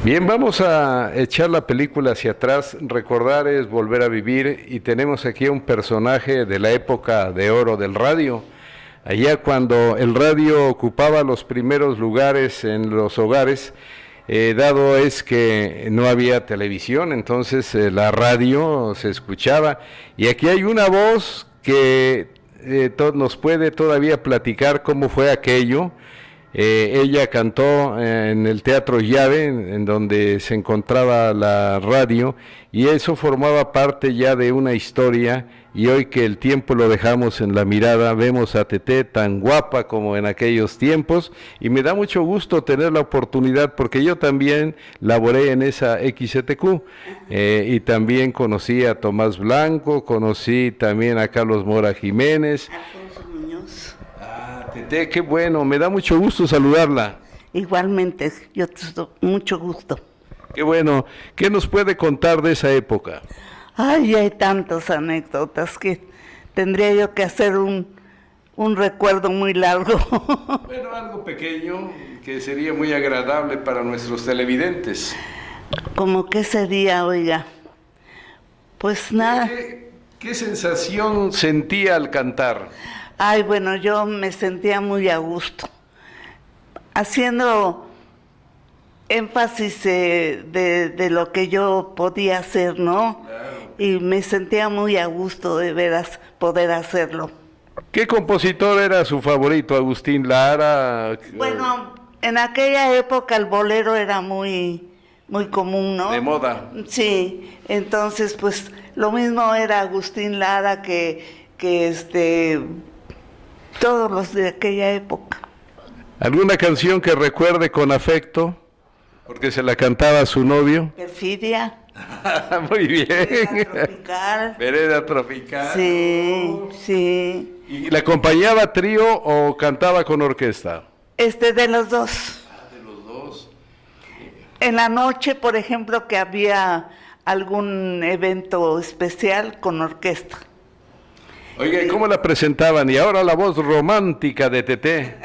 Bien, vamos a echar la película hacia atrás. Recordar es volver a vivir y tenemos aquí a un personaje de la época de oro del radio. Allá cuando el radio ocupaba los primeros lugares en los hogares, dado es que no había televisión, entonces la radio se escuchaba. Y aquí hay una voz que nos puede todavía platicar cómo fue aquello. Ella cantó en el Teatro Llave, en donde se encontraba la radio, y eso formaba parte ya de una historia, y hoy que el tiempo lo dejamos en la mirada, vemos a Teté tan guapa como en aquellos tiempos, y me da mucho gusto tener la oportunidad, porque yo también laboré en esa XCTQ, y también conocí a Tomás Blanco, conocí también a Carlos Mora Jiménez. Teté, qué bueno, me da mucho gusto saludarla. Igualmente, yo te doy mucho gusto. Qué bueno, ¿qué nos puede contar de esa época? Ay, hay tantas anécdotas que tendría yo que hacer un recuerdo muy largo. Bueno, algo pequeño que sería muy agradable para nuestros televidentes. ¿Cómo qué sería, oiga? Pues nada. ¿Qué sensación sentía al cantar? Ay, bueno, yo me sentía muy a gusto, haciendo énfasis de lo que yo podía hacer, ¿no? Claro. Y me sentía muy a gusto de veras poder hacerlo. ¿Qué compositor era su favorito? ¿Agustín Lara? Bueno, en aquella época el bolero era muy común, ¿no? De moda. Sí, entonces pues lo mismo era Agustín Lara que todos los de aquella época. ¿Alguna canción que recuerde con afecto? Porque se la cantaba a su novio. Perfidia. Muy bien. Vereda Tropical. Vereda Tropical. Sí, sí. ¿Y la acompañaba trío o cantaba con orquesta? De los dos. De los dos. En la noche, por ejemplo, que había algún evento especial con orquesta. Oiga, ¿y cómo la presentaban? Y ahora la voz romántica de Teté.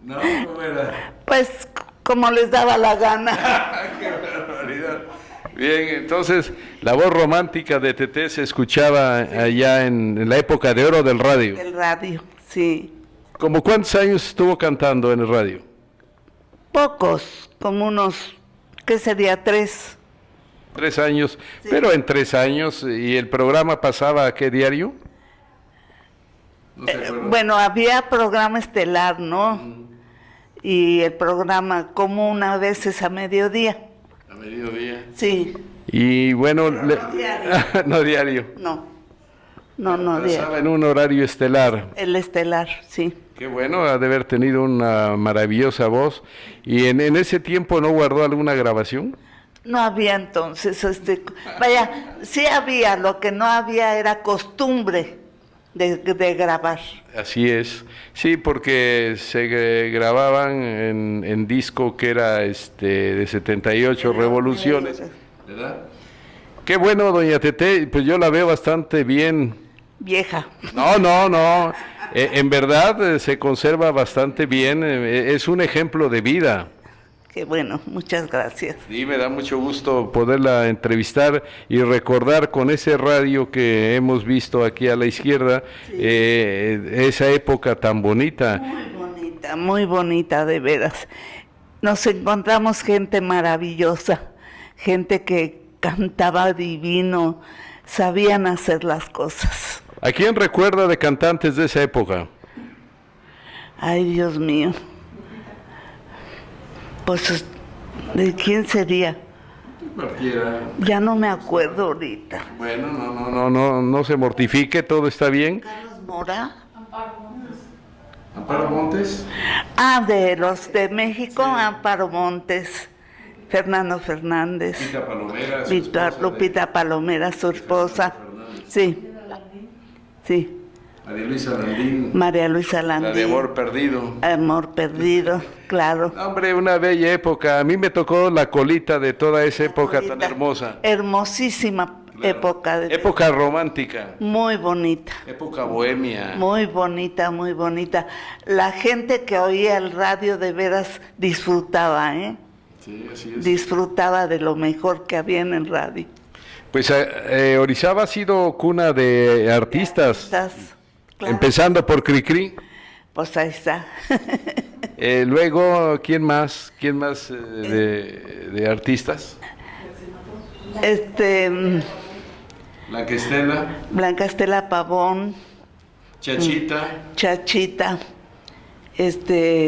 No, ¿cómo era? Pues como les daba la gana. ¡Qué barbaridad! Bien, entonces la voz romántica de Teté se escuchaba allá en la época de oro del radio. Del radio, sí. ¿Cómo cuántos años estuvo cantando en el radio? Pocos, como unos, ¿qué sería? 3. 3 años, Sí. Pero en 3 años, ¿y el programa pasaba a qué diario? No se acuerda. Bueno, había programa estelar, ¿no? Y el programa como una vez es a mediodía. A mediodía. Sí. Y bueno, No diario. no diario. No diario. Pasaba en un horario estelar. El estelar, sí. Qué bueno, ha de haber tenido una maravillosa voz. ¿Y en ese tiempo no guardó alguna grabación? No había entonces, vaya, sí había, lo que no había era costumbre de grabar. Así es, sí, porque se grababan en disco que era de 78 revoluciones, ¿verdad? Qué bueno, doña Teté, pues yo la veo bastante bien. Vieja. No, en verdad se conserva bastante bien, es un ejemplo de vida. Qué bueno, muchas gracias. Sí, me da mucho gusto poderla entrevistar y recordar con ese radio que hemos visto aquí a la izquierda, sí. Esa época tan bonita. Muy bonita, de veras. Nos encontramos gente maravillosa, gente que cantaba divino, sabían hacer las cosas. ¿A quién recuerda de cantantes de esa época? Ay, Dios mío. Pues, ¿de quién sería? Cualquiera. Ya no me acuerdo ahorita. Bueno, no se mortifique, todo está bien. Carlos Mora. Amparo Montes. Ah, de los de México, Sí. Amparo Montes, Fernando Fernández. Lupita Palomera. Lupita Palomera, su esposa. Sí. María Luisa Landín. La de Amor Perdido. Amor Perdido, claro. Hombre, una bella época. A mí me tocó la colita de toda esa época tan hermosa. Hermosísima, claro. Época romántica. Muy bonita. Época bohemia. Muy bonita, muy bonita. La gente que oía el radio de veras disfrutaba, ¿eh? Sí, así es. Disfrutaba de lo mejor que había en el radio. Pues Orizaba ha sido cuna de artistas, Claro. empezando por Cricri. Pues ahí está. Luego, ¿quién más? ¿Quién más de artistas? Blanca Estela Pavón, Chachita,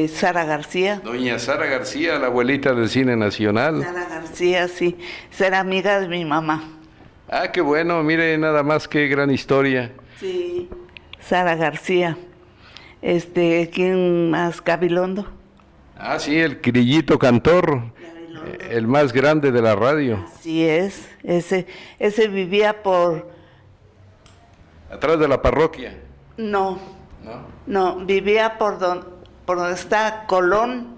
Sara García. doña Sara García, la abuelita del cine nacional. Sara García, sí, era amiga de mi mamá. Ah, qué bueno, mire nada más qué gran historia. Sí, Sara García. ¿Quién más? Gabilondo. Ah, sí, el Crillito Cantor, el más grande de la radio. Así es, ese vivía Atrás de la parroquia. No, ¿No? vivía por donde está Colón,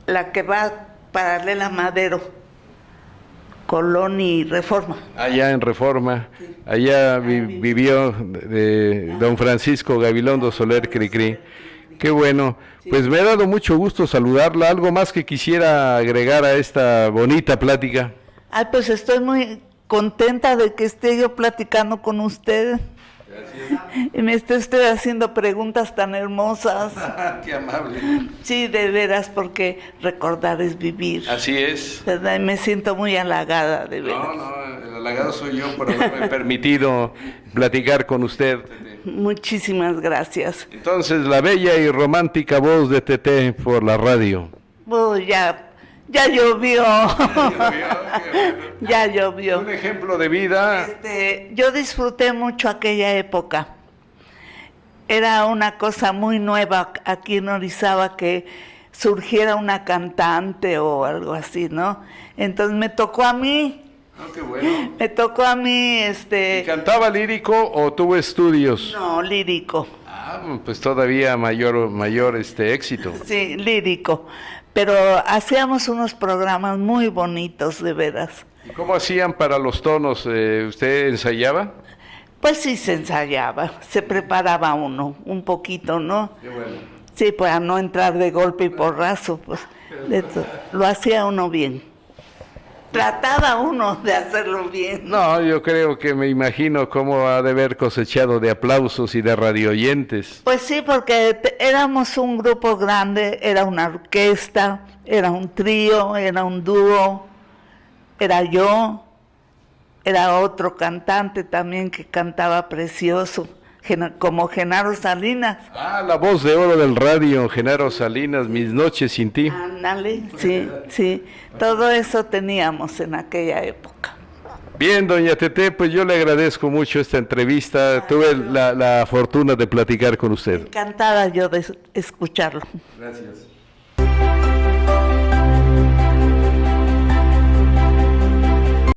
la que va paralela a Madero. Colón y Reforma. Allá en Reforma, allá vivió don Francisco Gabilondo Soler Cricri. Qué bueno, pues me ha dado mucho gusto saludarla. ¿Algo más que quisiera agregar a esta bonita plática? Ay, pues estoy muy contenta de que esté yo platicando con usted. Gracias. Y me esté usted haciendo preguntas tan hermosas. Qué amable. Sí, de veras, porque recordar es vivir. Así es. ¿Verdad? Y me siento muy halagada, de veras. No, el halagado soy yo por haberme permitido platicar con usted. Muchísimas gracias. Entonces, la bella y romántica voz de Tete por la radio. Oh, ya llovió. Ya llovió. Un ejemplo de vida. Yo disfruté mucho aquella época. Era una cosa muy nueva aquí en Orizaba que surgiera una cantante o algo así, ¿no? Entonces me tocó a mí. Oh, qué bueno. Me tocó a mí, ¿Y cantaba lírico o tuvo estudios? No, lírico. Ah, pues todavía mayor éxito. Sí, lírico. Pero hacíamos unos programas muy bonitos, de veras. ¿Y cómo hacían para los tonos? ¿Usted ensayaba? Pues sí, se ensayaba, se preparaba uno un poquito, ¿no? Qué bueno. Sí, para no entrar de golpe y porrazo, pues lo hacía uno bien. Trataba uno de hacerlo bien. No, yo creo que me imagino cómo ha de haber cosechado de aplausos y de radioyentes. Pues sí, porque éramos un grupo grande, era una orquesta, era un trío, era un dúo, era yo, era otro cantante también que cantaba precioso, como Genaro Salinas. Ah, la voz de oro del radio, Genaro Salinas, Mis noches sin ti. Ándale, sí, todo eso teníamos en aquella época. Bien, doña Tete, pues yo le agradezco mucho esta entrevista. Tuve la fortuna de platicar con usted. Encantada yo de escucharlo. Gracias.